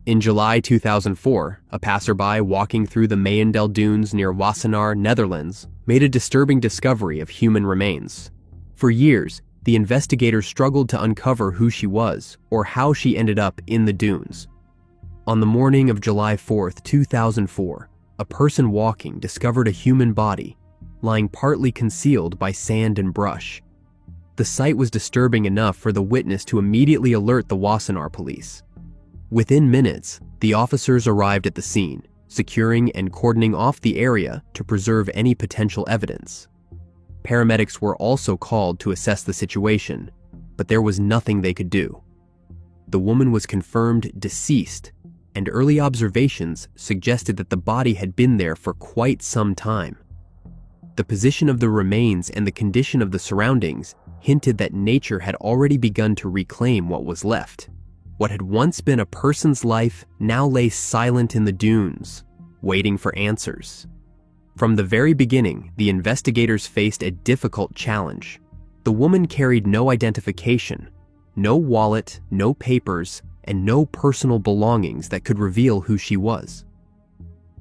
In July 2004, a passerby walking through the Mayendel Dunes near Wassenaar, Netherlands, made a disturbing discovery of human remains. For years, the investigators struggled to uncover who she was or how she ended up in the dunes. On the morning of July 4, 2004, a person walking discovered a human body, lying partly concealed by sand and brush. The sight was disturbing enough for the witness to immediately alert the Wassenaar police. Within minutes, the officers arrived at the scene, securing and cordoning off the area to preserve any potential evidence. Paramedics were also called to assess the situation, but there was nothing they could do. The woman was confirmed deceased, and early observations suggested that the body had been there for quite some time. The position of the remains and the condition of the surroundings hinted that nature had already begun to reclaim what was left. What had once been a person's life now lay silent in the dunes, waiting for answers. From the very beginning, the investigators faced a difficult challenge. The woman carried no identification, no wallet, no papers, and no personal belongings that could reveal who she was.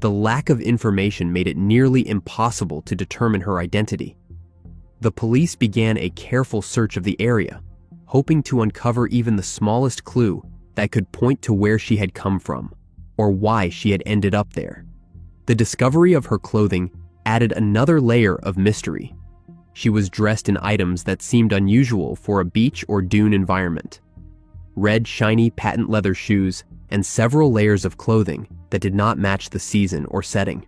The lack of information made it nearly impossible to determine her identity. The police began a careful search of the area, hoping to uncover even the smallest clue that could point to where she had come from or why she had ended up there. The discovery of her clothing added another layer of mystery. She was dressed in items that seemed unusual for a beach or dune environment. Red, shiny patent leather shoes and several layers of clothing that did not match the season or setting.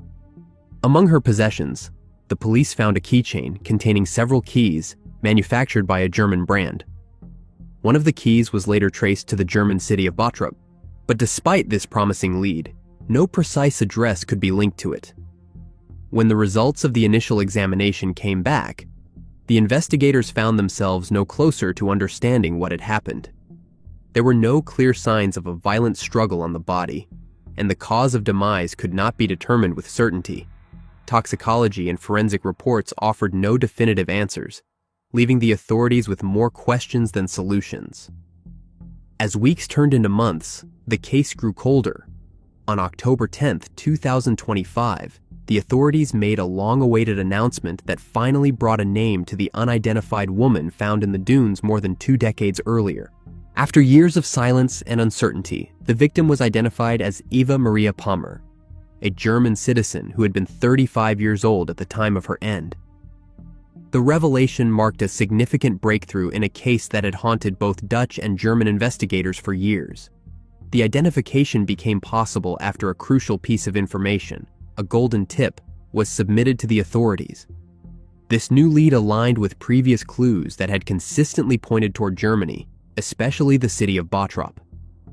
Among her possessions, the police found a keychain containing several keys manufactured by a German brand. One of the keys was later traced to the German city of Bottrop, but despite this promising lead, no precise address could be linked to it. When the results of the initial examination came back, the investigators found themselves no closer to understanding what had happened. There were no clear signs of a violent struggle on the body, and the cause of demise could not be determined with certainty. Toxicology and forensic reports offered no definitive answers, leaving the authorities with more questions than solutions. As weeks turned into months, the case grew colder. On October 10, 2025, the authorities made a long-awaited announcement that finally brought a name to the unidentified woman found in the dunes more than 2 decades earlier. After years of silence and uncertainty, the victim was identified as Eva Maria Pommer, a German citizen who had been 35 years old at the time of her end. The revelation marked a significant breakthrough in a case that had haunted both Dutch and German investigators for years. The identification became possible after a crucial piece of information, a golden tip, was submitted to the authorities. This new lead aligned with previous clues that had consistently pointed toward Germany, especially the city of Bottrop.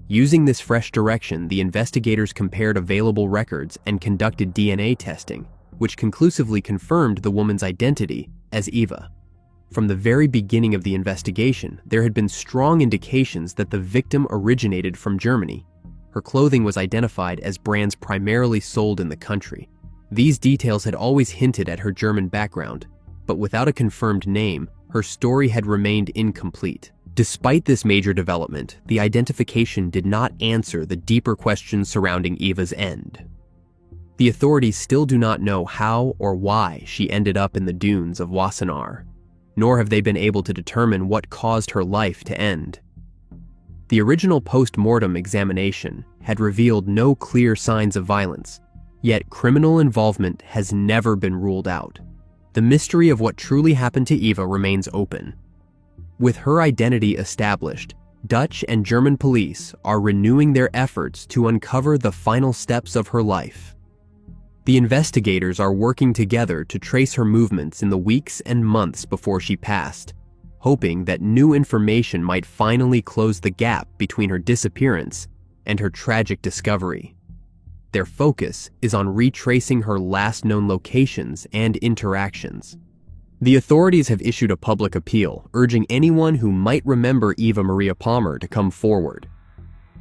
Using this fresh direction, the investigators compared available records and conducted DNA testing, which conclusively confirmed the woman's identity as Eva. From the very beginning of the investigation, there had been strong indications that the victim originated from Germany. Her clothing was identified as brands primarily sold in the country. These details had always hinted at her German background, but without a confirmed name, her story had remained incomplete. Despite this major development, the identification did not answer the deeper questions surrounding Eva's end. The authorities still do not know how or why she ended up in the dunes of Wassenaar, nor have they been able to determine what caused her life to end. The original post-mortem examination had revealed no clear signs of violence, yet criminal involvement has never been ruled out. The mystery of what truly happened to Eva remains open. With her identity established, Dutch and German police are renewing their efforts to uncover the final steps of her life. The investigators are working together to trace her movements in the weeks and months before she passed, hoping that new information might finally close the gap between her disappearance and her tragic discovery. Their focus is on retracing her last known locations and interactions. The authorities have issued a public appeal urging anyone who might remember Eva Maria Pommer to come forward.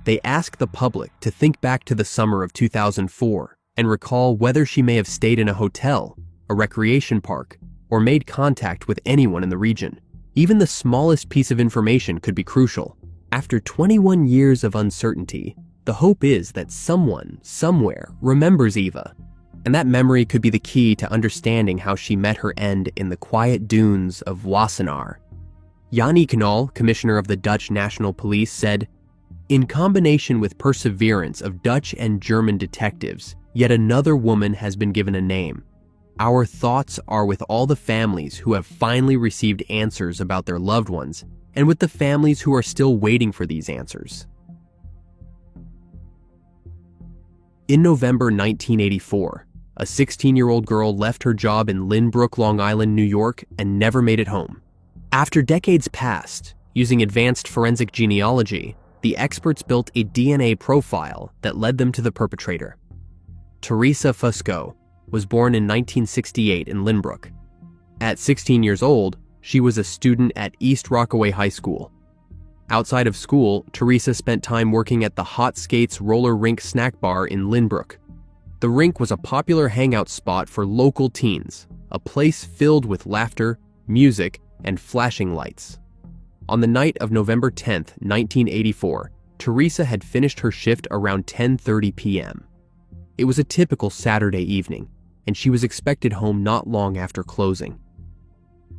They ask the public to think back to the summer of 2004 and recall whether she may have stayed in a hotel, a recreation park, or made contact with anyone in the region. Even the smallest piece of information could be crucial. After 21 years of uncertainty, The hope is that someone, somewhere, remembers Eva, and that memory could be the key to understanding how she met her end in the quiet dunes of Wassenaar. Yannick Knol, commissioner of the Dutch National Police, said, "In combination with perseverance of Dutch and German detectives, yet another woman has been given a name. Our thoughts are with all the families who have finally received answers about their loved ones, and with the families who are still waiting for these answers." In November 1984, a 16-year-old girl left her job in Lynbrook, Long Island, New York, and never made it home. After decades passed, using advanced forensic genealogy, the experts built a DNA profile that led them to the perpetrator. Theresa Fusco was born in 1968 in Lynbrook. At 16 years old, she was a student at East Rockaway High School. Outside of school, Theresa spent time working at the Hot Skates roller rink snack bar in Lynbrook. The rink was a popular hangout spot for local teens, a place filled with laughter, music, and flashing lights. On the night of November 10, 1984, Theresa had finished her shift around 10:30 p.m. It was a typical Saturday evening, and she was expected home not long after closing.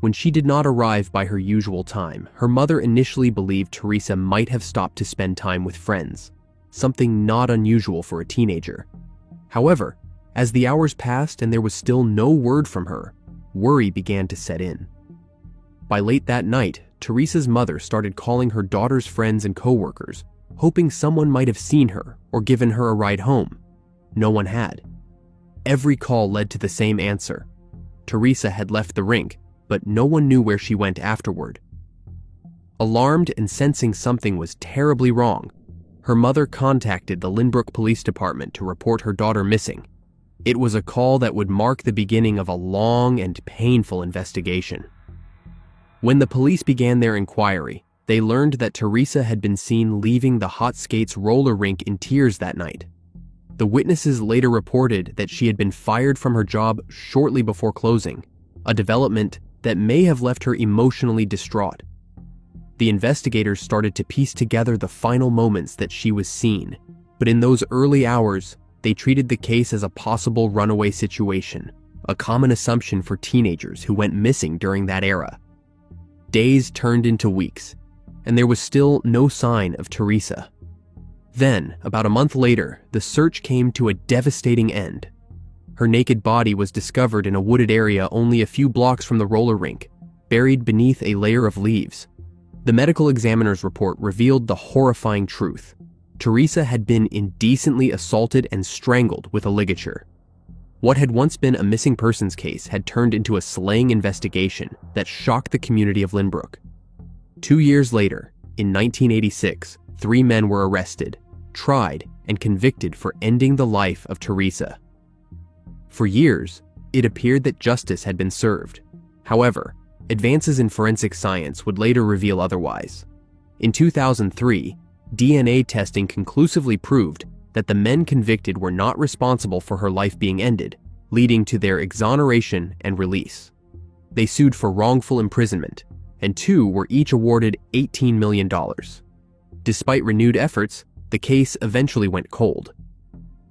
When she did not arrive by her usual time, her mother initially believed Theresa might have stopped to spend time with friends, something not unusual for a teenager. However, as the hours passed and there was still no word from her, worry began to set in. By late that night, Theresa's mother started calling her daughter's friends and coworkers, hoping someone might have seen her or given her a ride home. No one had. Every call led to the same answer. Theresa had left the rink, but no one knew where she went afterward. Alarmed and sensing something was terribly wrong, her mother contacted the Lynbrook Police Department to report her daughter missing. It was a call that would mark the beginning of a long and painful investigation. When the police began their inquiry, they learned that Theresa had been seen leaving the Hot Skates roller rink in tears that night. The witnesses later reported that she had been fired from her job shortly before closing, a development that may have left her emotionally distraught. The investigators started to piece together the final moments that she was seen, but in those early hours, they treated the case as a possible runaway situation, a common assumption for teenagers who went missing during that era. Days turned into weeks, and there was still no sign of Theresa. Then, about a month later, the search came to a devastating end. Her naked body was discovered in a wooded area only a few blocks from the roller rink, buried beneath a layer of leaves. The medical examiner's report revealed the horrifying truth. Theresa had been indecently assaulted and strangled with a ligature. What had once been a missing persons case had turned into a slaying investigation that shocked the community of Lynbrook. 2 years later, in 1986, 3 men were arrested, tried, and convicted for ending the life of Theresa. For years, it appeared that justice had been served. However, advances in forensic science would later reveal otherwise. In 2003, DNA testing conclusively proved that the men convicted were not responsible for her life being ended, leading to their exoneration and release. They sued for wrongful imprisonment, and 2 were each awarded $18 million. Despite renewed efforts, the case eventually went cold.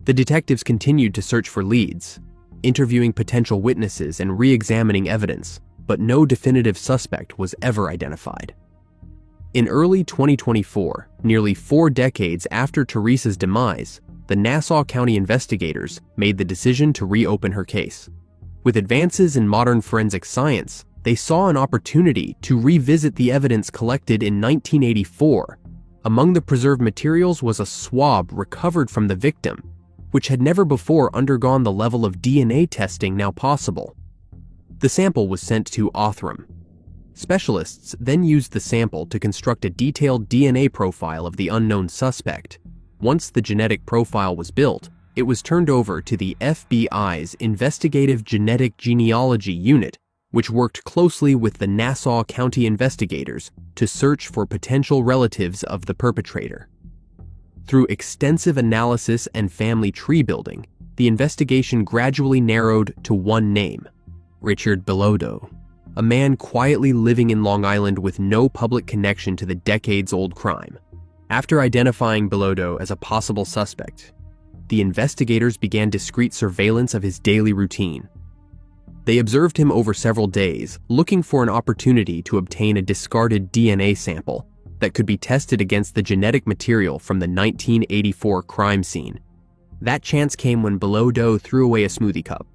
The detectives continued to search for leads, interviewing potential witnesses and re-examining evidence, but no definitive suspect was ever identified. In early 2024, nearly 4 decades after Theresa's demise, the Nassau County investigators made the decision to reopen her case. With advances in modern forensic science, they saw an opportunity to revisit the evidence collected in 1984. Among the preserved materials was a swab recovered from the victim, which had never before undergone the level of DNA testing now possible. The sample was sent to Othram. Specialists then used the sample to construct a detailed DNA profile of the unknown suspect. Once the genetic profile was built, it was turned over to the FBI's Investigative Genetic Genealogy Unit, which worked closely with the Nassau County investigators to search for potential relatives of the perpetrator. Through extensive analysis and family tree building, the investigation gradually narrowed to one name: Richard Bilodeau, a man quietly living in Long Island with no public connection to the decades-old crime. After identifying Bilodeau as a possible suspect, the investigators began discreet surveillance of his daily routine. They observed him over several days, looking for an opportunity to obtain a discarded DNA sample that could be tested against the genetic material from the 1984 crime scene. That chance came when Bilodeau threw away a smoothie cup.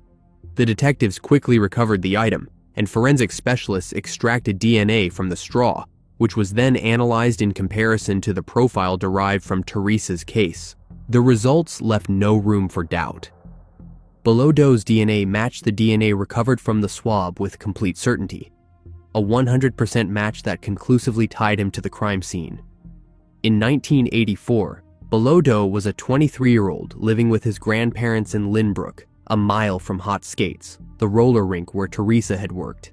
The detectives quickly recovered the item, and forensic specialists extracted DNA from the straw, which was then analyzed in comparison to the profile derived from Theresa's case. The results left no room for doubt. Bilodeau's DNA matched the DNA recovered from the swab with complete certainty, a 100% match that conclusively tied him to the crime scene. In 1984, Bilodeau was a 23-year-old living with his grandparents in Lynbrook, a mile from Hot Skates, the roller rink where Theresa had worked.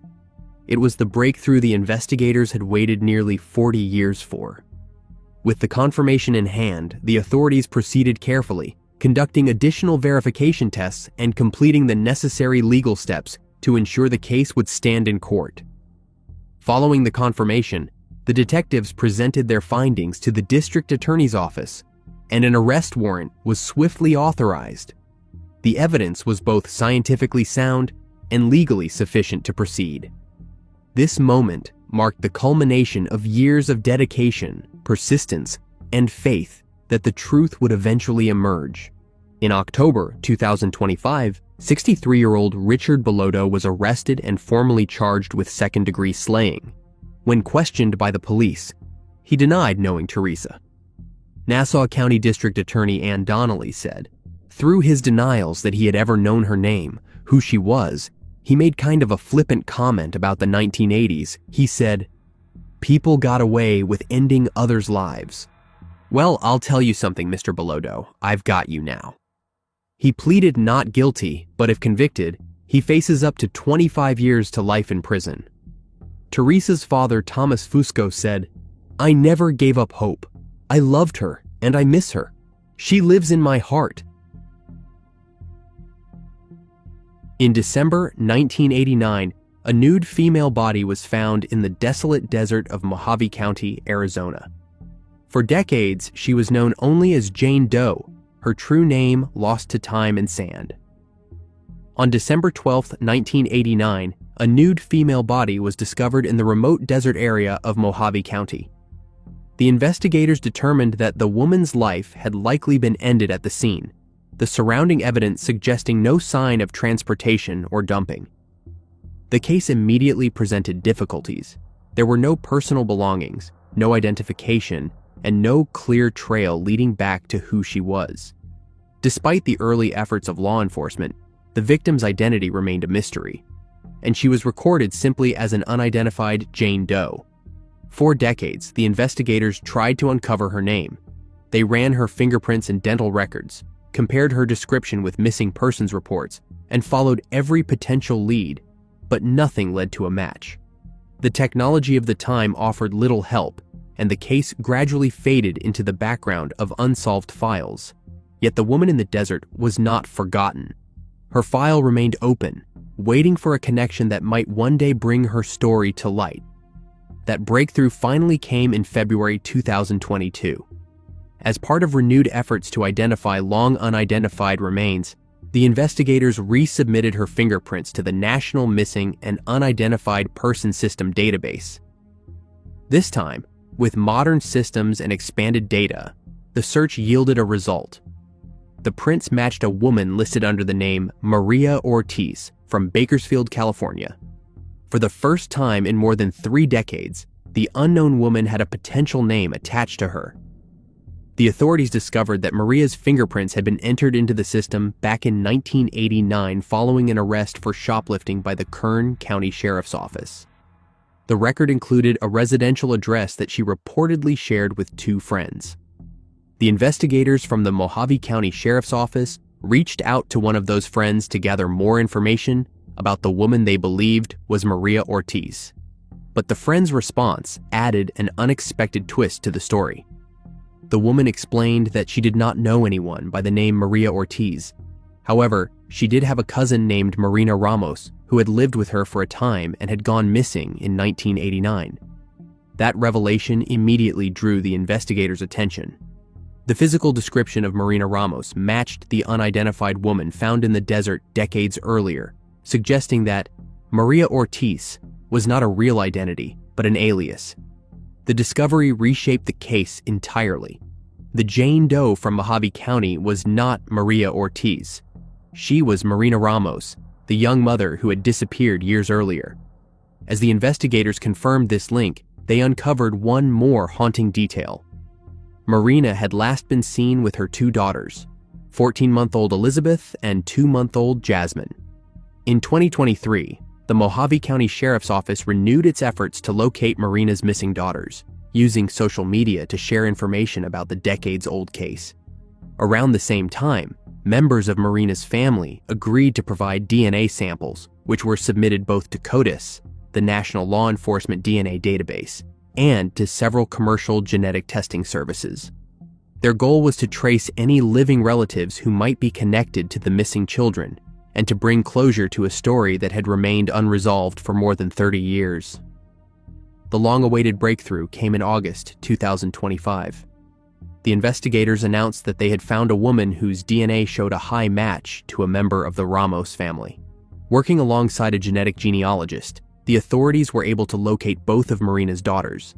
It was the breakthrough the investigators had waited nearly 40 years for. With the confirmation in hand, the authorities proceeded carefully, conducting additional verification tests and completing the necessary legal steps to ensure the case would stand in court. Following the confirmation, the detectives presented their findings to the district attorney's office, and an arrest warrant was swiftly authorized. The evidence was both scientifically sound and legally sufficient to proceed. This moment marked the culmination of years of dedication, persistence, and faith that the truth would eventually emerge. In October 2025, 63-year-old Richard Bilodeau was arrested and formally charged with second-degree slaying. When questioned by the police, he denied knowing Theresa. Nassau County District Attorney Ann Donnelly said, through his denials that he had ever known her name, who she was, he made kind of a flippant comment about the 1980s. He said, "People got away with ending others' lives. Well, I'll tell you something, Mr. Bilodeau. I've got you now." He pleaded not guilty, but if convicted, he faces up to 25 years to life in prison. Theresa's father, Thomas Fusco, said, "I never gave up hope. I loved her, and I miss her. She lives in my heart." In December 1989, a nude female body was found in the desolate desert of Mojave County, Arizona. For decades, she was known only as Jane Doe, her true name lost to time and sand. On December 12, 1989, a nude female body was discovered in the remote desert area of Mojave County. The investigators determined that the woman's life had likely been ended at the scene, the surrounding evidence suggesting no sign of transportation or dumping. The case immediately presented difficulties. There were no personal belongings, no identification, and no clear trail leading back to who she was. Despite the early efforts of law enforcement, the victim's identity remained a mystery, and she was recorded simply as an unidentified Jane Doe. For decades, the investigators tried to uncover her name. They ran her fingerprints and dental records, compared her description with missing persons reports, and followed every potential lead, but nothing led to a match. The technology of the time offered little help, and the case gradually faded into the background of unsolved files. Yet the woman in the desert was not forgotten. Her file remained open, waiting for a connection that might one day bring her story to light. That breakthrough finally came in February 2022. As part of renewed efforts to identify long unidentified remains, the investigators resubmitted her fingerprints to the National Missing and Unidentified Person System database. This time, with modern systems and expanded data, the search yielded a result. The prints matched a woman listed under the name Maria Ortiz from Bakersfield, California. For the first time in more than 3 decades, the unknown woman had a potential name attached to her. The authorities discovered that Maria's fingerprints had been entered into the system back in 1989 following an arrest for shoplifting by the Kern County Sheriff's Office. The record included a residential address that she reportedly shared with 2 friends. The investigators from the Mojave County Sheriff's Office reached out to one of those friends to gather more information about the woman they believed was Maria Ortiz. But the friend's response added an unexpected twist to the story. The woman explained that she did not know anyone by the name Maria Ortiz. However, she did have a cousin named Marina Ramos who had lived with her for a time and had gone missing in 1989. That revelation immediately drew the investigators' attention. The physical description of Marina Ramos matched the unidentified woman found in the desert decades earlier, suggesting that Maria Ortiz was not a real identity, but an alias. The discovery reshaped the case entirely. The Jane Doe from Mojave County was not Maria Ortiz. She was Marina Ramos, the young mother who had disappeared years earlier. As the investigators confirmed this link, they uncovered one more haunting detail. Marina had last been seen with her two daughters, 14-month-old Elizabeth and 2-month-old Jasmine. In 2023, the Mojave County Sheriff's Office renewed its efforts to locate Marina's missing daughters, using social media to share information about the decades-old case. Around the same time, members of Marina's family agreed to provide DNA samples, which were submitted both to CODIS, the National Law Enforcement DNA Database, and to several commercial genetic testing services. Their goal was to trace any living relatives who might be connected to the missing children and to bring closure to a story that had remained unresolved for more than 30 years. The long-awaited breakthrough came in August 2025. The investigators announced that they had found a woman whose DNA showed a high match to a member of the Ramos family. Working alongside a genetic genealogist, the authorities were able to locate both of Marina's daughters.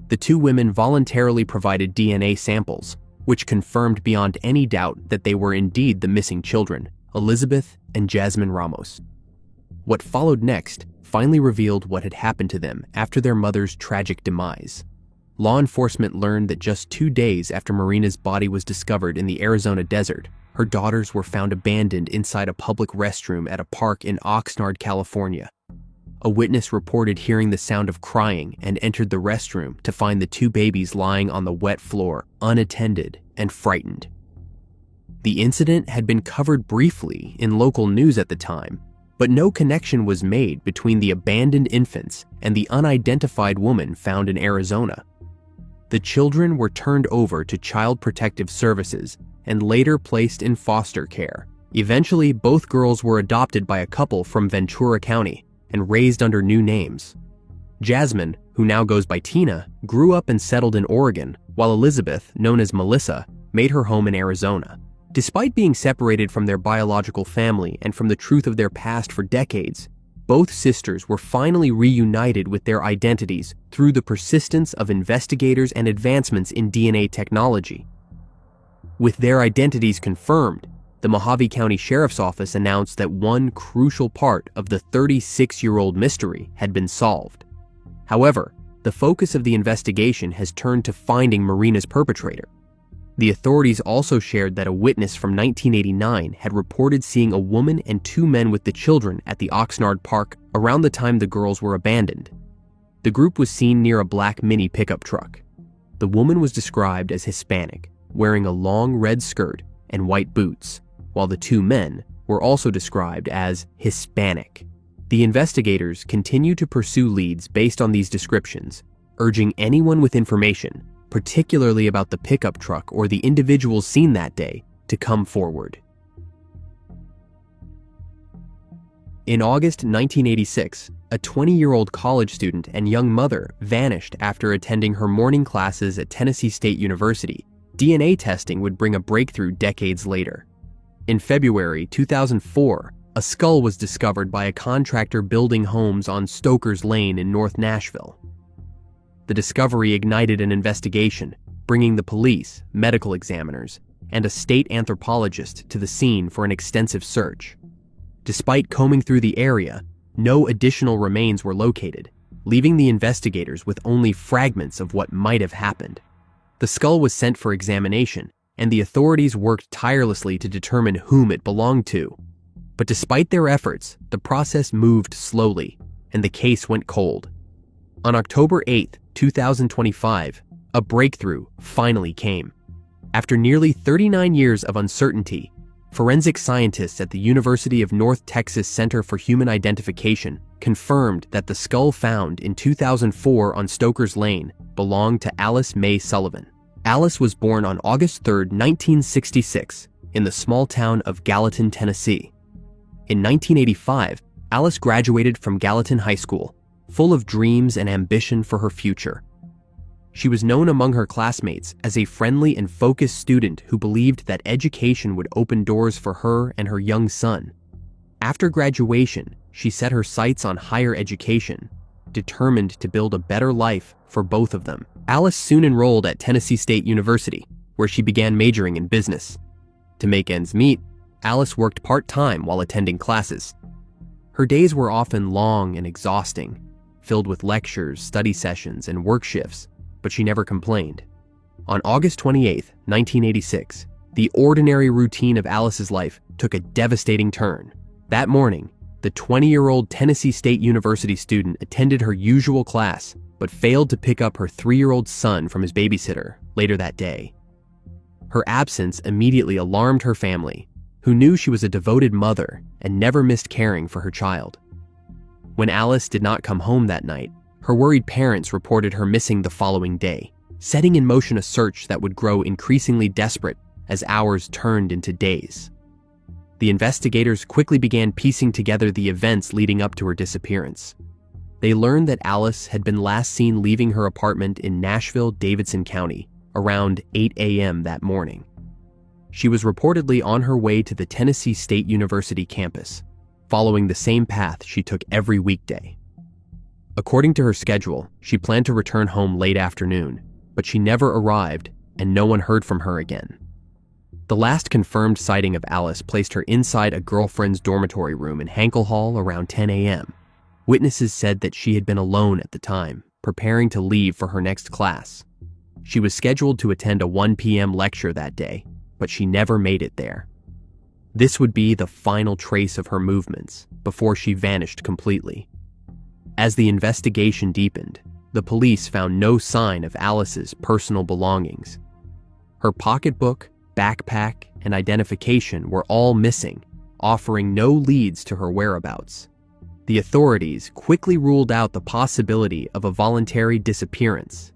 The two women voluntarily provided DNA samples, which confirmed beyond any doubt that they were indeed the missing children, Elizabeth and Jasmine Ramos. What followed next finally revealed what had happened to them after their mother's tragic demise. Law enforcement learned that just 2 days after Marina's body was discovered in the Arizona desert, her daughters were found abandoned inside a public restroom at a park in Oxnard, California. A witness reported hearing the sound of crying and entered the restroom to find the two babies lying on the wet floor, unattended and frightened. The incident had been covered briefly in local news at the time, but no connection was made between the abandoned infants and the unidentified woman found in Arizona. The children were turned over to Child Protective Services and later placed in foster care. Eventually, both girls were adopted by a couple from Ventura County and raised under new names. Jasmine, who now goes by Tina, grew up and settled in Oregon, while Elizabeth, known as Melissa, made her home in Arizona. Despite being separated from their biological family and from the truth of their past for decades, both sisters were finally reunited with their identities through the persistence of investigators and advancements in DNA technology. With their identities confirmed, the Mojave County Sheriff's Office announced that one crucial part of the 36-year-old mystery had been solved. However, the focus of the investigation has turned to finding Marina's perpetrator. The authorities also shared that a witness from 1989 had reported seeing a woman and 2 men with the children at the Oxnard Park around the time the girls were abandoned. The group was seen near a black mini pickup truck. The woman was described as Hispanic, wearing a long red skirt and white boots, while the 2 men were also described as Hispanic. The investigators continue to pursue leads based on these descriptions, urging anyone with information, particularly about the pickup truck or the individuals seen that day, to come forward. In August 1986, a 20-year-old college student and young mother vanished after attending her morning classes at Tennessee State University. DNA testing would bring a breakthrough decades later. In February 2004, a skull was discovered by a contractor building homes on Stoker's Lane in North Nashville. The discovery ignited an investigation, bringing the police, medical examiners, and a state anthropologist to the scene for an extensive search. Despite combing through the area, no additional remains were located, leaving the investigators with only fragments of what might have happened. The skull was sent for examination, and the authorities worked tirelessly to determine whom it belonged to. But despite their efforts, the process moved slowly, and the case went cold. On October 8, 2025, a breakthrough finally came. After nearly 39 years of uncertainty, forensic scientists at the University of North Texas Center for Human Identification confirmed that the skull found in 2004 on Stoker's Lane belonged to Alice Mae Sullivan. Alice was born on August 3, 1966, in the small town of Gallatin, Tennessee. In 1985, Alice graduated from Gallatin High School, full of dreams and ambition for her future. She was known among her classmates as a friendly and focused student who believed that education would open doors for her and her young son. After graduation, she set her sights on higher education, determined to build a better life for both of them. Alice soon enrolled at Tennessee State University, where she began majoring in business. To make ends meet, Alice worked part-time while attending classes. Her days were often long and exhausting, filled with lectures, study sessions, and work shifts, but she never complained. On August 28, 1986, the ordinary routine of Alice's life took a devastating turn. That morning, the 20-year-old Tennessee State University student attended her usual class, but failed to pick up her 3-year-old son from his babysitter later that day. Her absence immediately alarmed her family, who knew she was a devoted mother and never missed caring for her child. When Alice did not come home that night, her worried parents reported her missing the following day, setting in motion a search that would grow increasingly desperate as hours turned into days. The investigators quickly began piecing together the events leading up to her disappearance. They learned that Alice had been last seen leaving her apartment in Nashville, Davidson County, around 8 a.m. that morning. She was reportedly on her way to the Tennessee State University campus, following the same path she took every weekday. According to her schedule, she planned to return home late afternoon, but she never arrived and no one heard from her again. The last confirmed sighting of Alice placed her inside a girlfriend's dormitory room in Hankel Hall around 10 a.m. Witnesses said that she had been alone at the time, preparing to leave for her next class. She was scheduled to attend a 1 p.m. lecture that day, but she never made it there. This would be the final trace of her movements before she vanished completely. As the investigation deepened, the police found no sign of Alice's personal belongings. Her pocketbook, backpack, and identification were all missing, offering no leads to her whereabouts. The authorities quickly ruled out the possibility of a voluntary disappearance.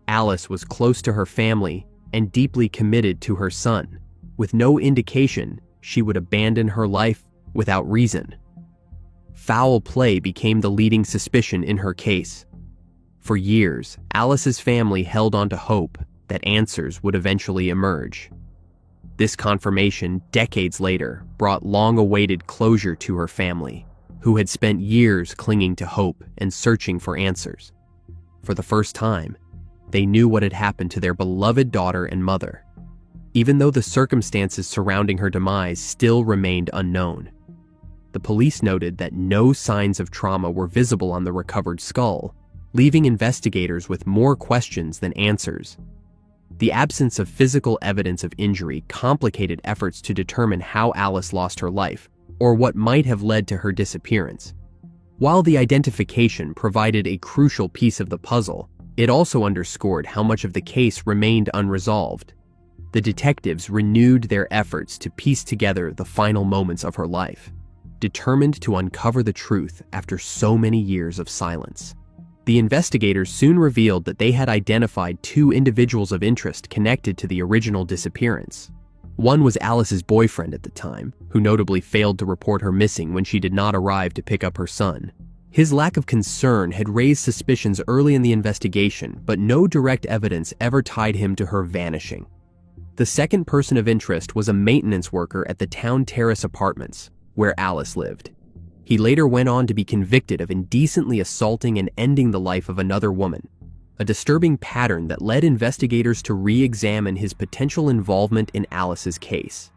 Alice was close to her family and deeply committed to her son, with no indication she would abandon her life without reason. Foul play became the leading suspicion in her case. For years, Alice's family held on to hope that answers would eventually emerge. This confirmation, decades later, brought long-awaited closure to her family, who had spent years clinging to hope and searching for answers. For the first time, they knew what had happened to their beloved daughter and mother, even though the circumstances surrounding her demise still remained unknown. The police noted that no signs of trauma were visible on the recovered skull, leaving investigators with more questions than answers. The absence of physical evidence of injury complicated efforts to determine how Alice lost her life, or what might have led to her disappearance. While the identification provided a crucial piece of the puzzle, it also underscored how much of the case remained unresolved. The detectives renewed their efforts to piece together the final moments of her life, determined to uncover the truth after so many years of silence. The investigators soon revealed that they had identified 2 individuals of interest connected to the original disappearance. One was Alice's boyfriend at the time, who notably failed to report her missing when she did not arrive to pick up her son. His lack of concern had raised suspicions early in the investigation, but no direct evidence ever tied him to her vanishing. The second person of interest was a maintenance worker at the Town Terrace Apartments, where Alice lived. He later went on to be convicted of indecently assaulting and ending the life of another woman, a disturbing pattern that led investigators to re-examine his potential involvement in Alice's case.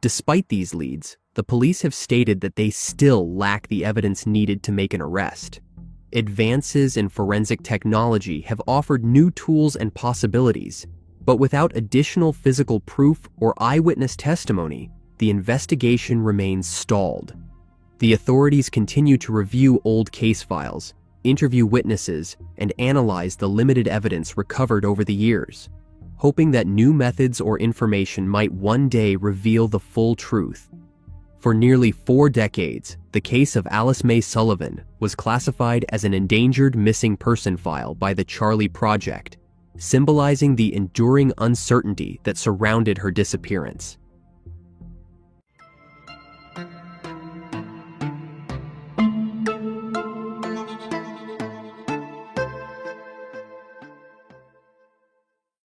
Despite these leads, the police have stated that they still lack the evidence needed to make an arrest. Advances in forensic technology have offered new tools and possibilities, but without additional physical proof or eyewitness testimony, the investigation remains stalled. The authorities continue to review old case files, interview witnesses, and analyze the limited evidence recovered over the years, hoping that new methods or information might one day reveal the full truth. For nearly 4 decades, the case of Alice Mae Sullivan was classified as an endangered missing person file by the Charlie Project, symbolizing the enduring uncertainty that surrounded her disappearance.